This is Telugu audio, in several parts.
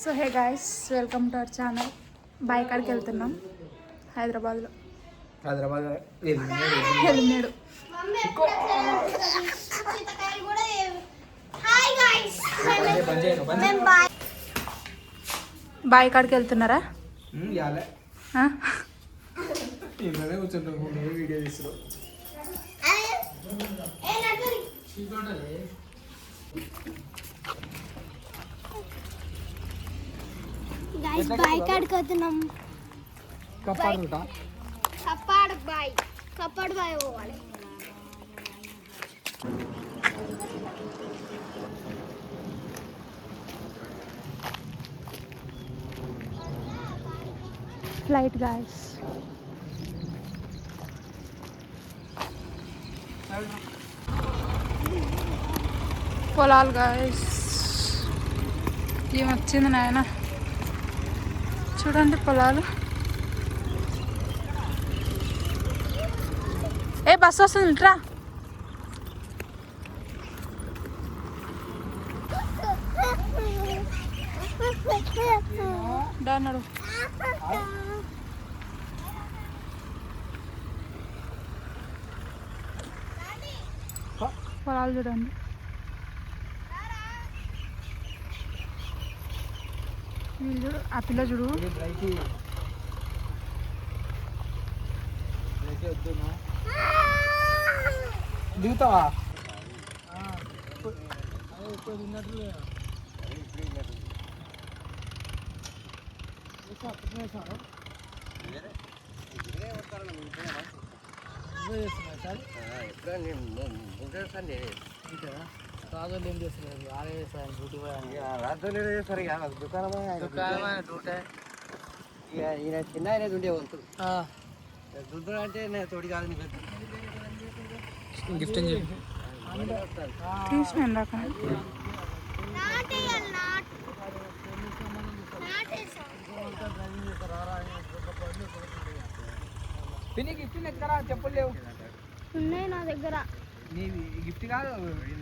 So hey guys, welcome to our channel. బాయ్ కాడికి వెళ్తున్నాం హైదరాబాద్లో. వెళ్ళినాడు బాయ్ కాడికి వెళ్తున్నారా? బాయ్ కాడికి వెళ్తున్నాం. కప్పాడు బాయ్ పోవాలి. Flight guys. పొలాలు గాయస్. ఏమొచ్చింది నాయన, చూడండి పొలాలు. ఏ బస్సు వస్తుంది ఇట్రా. అన్నాడు పొలాలు చూడండి. వీళ్ళు చూడు, ఆ పిల్ల చూడు. దిగుతావా? రాజోళ్ళు ఏం చేస్తున్నారు? ఆడే చేస్తారు డ్యూటీ రాజోళ్ళు చేస్తారు. దుకాణమైన డ్యూటీ. ఈయన చిన్న ఆయన దుండే వంతు దుడ్డు అంటే నేను తోడి కాదు. గిఫ్ట్ అని చెప్పి తీసిన పిన్ని గిఫ్ట్ ఎక్కరా? చెప్పులు లేవు ఉన్నాయి నా దగ్గర. నీ గిఫ్ట్ కాదు,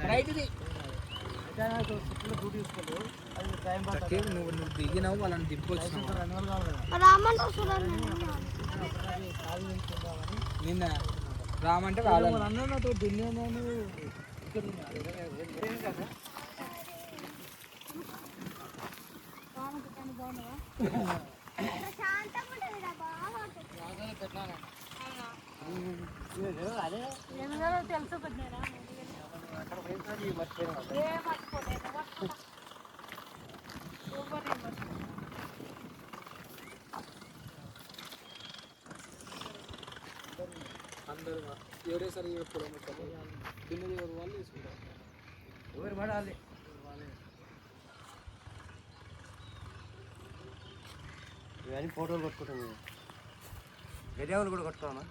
రైట్ది. నువ్వు దిగినావు, వాళ్ళని దింపొచ్చు. నిన్న రామంటే రాలేదు. తెలుసు అందరూ ఎవరేసారి దిన్నది ఎవరు వాళ్ళు తీసుకుంటారు. ఎవరు పడాలి ఇవన్నీ ఫోటోలు కొట్టుకుంటాం. గడియాలు కూడా కొట్టుకోమా?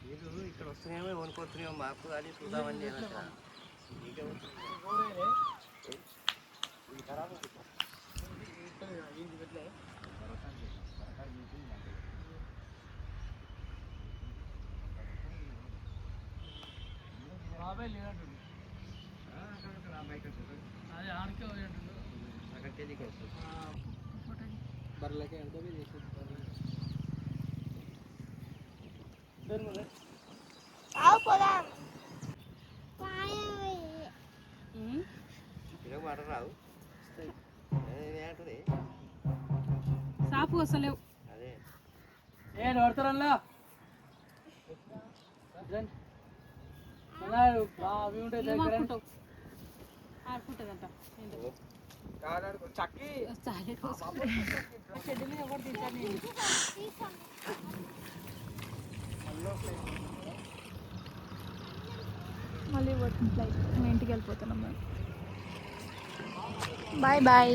మీరు ఇక్కడ వస్తున్నాయేమో కొనుక్కొస్తున్నామో మాకు కానీ చూద్దామని. బాబాయ్ లేదంటు అది ఆడికే అక్కడ తెలియక బర్రెలకే ఎంతో చేసేది. మాట రావు సాపు వస్తలేవు. అదే ఏ నోడతారల్లా ఆడుకుంటుందంట చక్కి మళ్ళీ వర్కింగ్ ఫ్లైట్. మేము ఇంటికి వెళ్ళిపోతున్నాం మేము. Bye bye.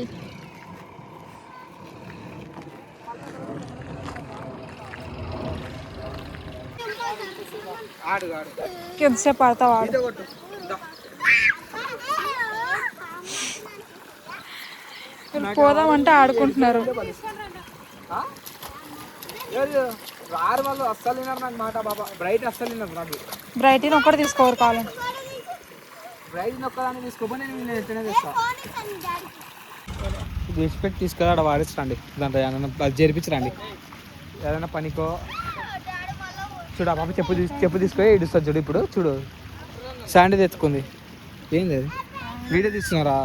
ఎంతసేపు ఆడతావు? ఆడు. పోదామంటే ఆడుకుంటున్నారు. రారు వాళ్ళు అస్సలు విన్నారు నాకు మాట. బాబా బ్రైట్ అస్సలు విన్నారు నాకు. బ్రైట్ ఒకటి తీసుకోరు కాలం. ప్రైజ్ నొక్కదాన్ని తీసుకోపోయి నేను ఎట్లనే తెస్తా. రెస్పెక్ట్ తీసుకురా, అక్కడ వాడిస్తాండి దాంట్లో ఏమన్నా జరిపించరండి ఏదైనా పనికో. చూడు ఆ పాప చెప్పు తీసుకొని ఇడుస్తుంది చూడు. ఇప్పుడు చూడు శాండీ తెచ్చుకుంది. ఏంది అది వీడియో తీస్తున్నారా?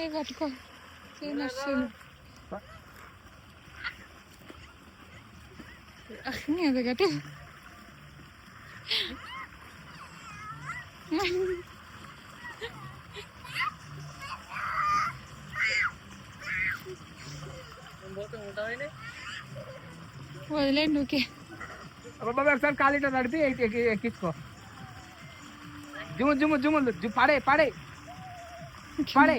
అది పట్టుకో గట్టి వదిలేండి. ఓకే ఒకసారి కాలిట నడిపి ఎక్కించుకో. జుమ్ము పాడే పాడే పాడే.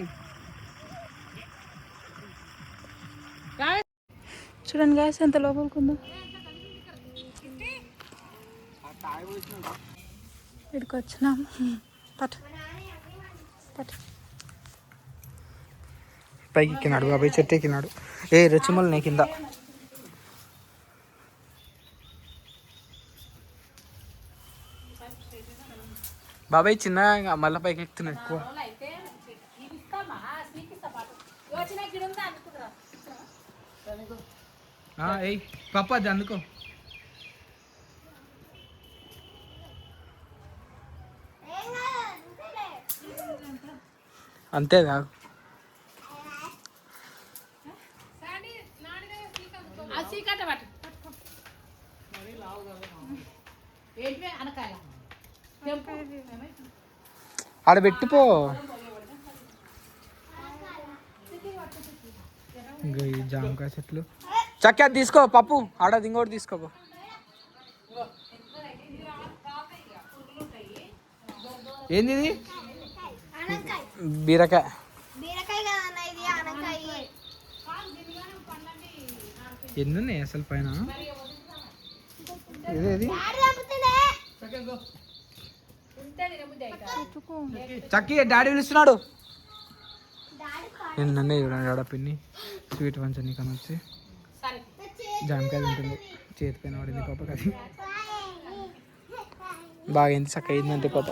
చూడండి గాయస్ ఎంత లోపలికుందో. ఇక్కడికి వచ్చినాం. పట్ పైకి ఎక్కినాడు బాబాయ్, చెట్టు ఎక్కినాడు. ఏ రెచ్చిమల్ నే కింద. బాబాయ్ చిన్న మళ్ళీ పైకి ఎక్కుతున్నాడు ఎక్కువ. ఏయ్ పప్ప అది అందుకో. అంతే కాదు ఆడ పెట్టిపో. ఇంకా ఈ జామకాయ చెట్లు చక్క తీసుకో పప్పు. ఆడ ఇంకోటి తీసుకోపో. ఏంది ఇది? బీరకాయ. ఎన్ని ఉన్నాయి అసలు పైన? ఇదేది చక్కి డాడీ పిలుస్తున్నాడు. నేను నన్నే చూడండి ఆడ పిన్ని స్వీట్ పంచని కానీ వచ్చి జామకాయ తింటుంది. చేతి పైన పడింది పాప. అది బాగా అయింది చక్క అయిందంటే పాప.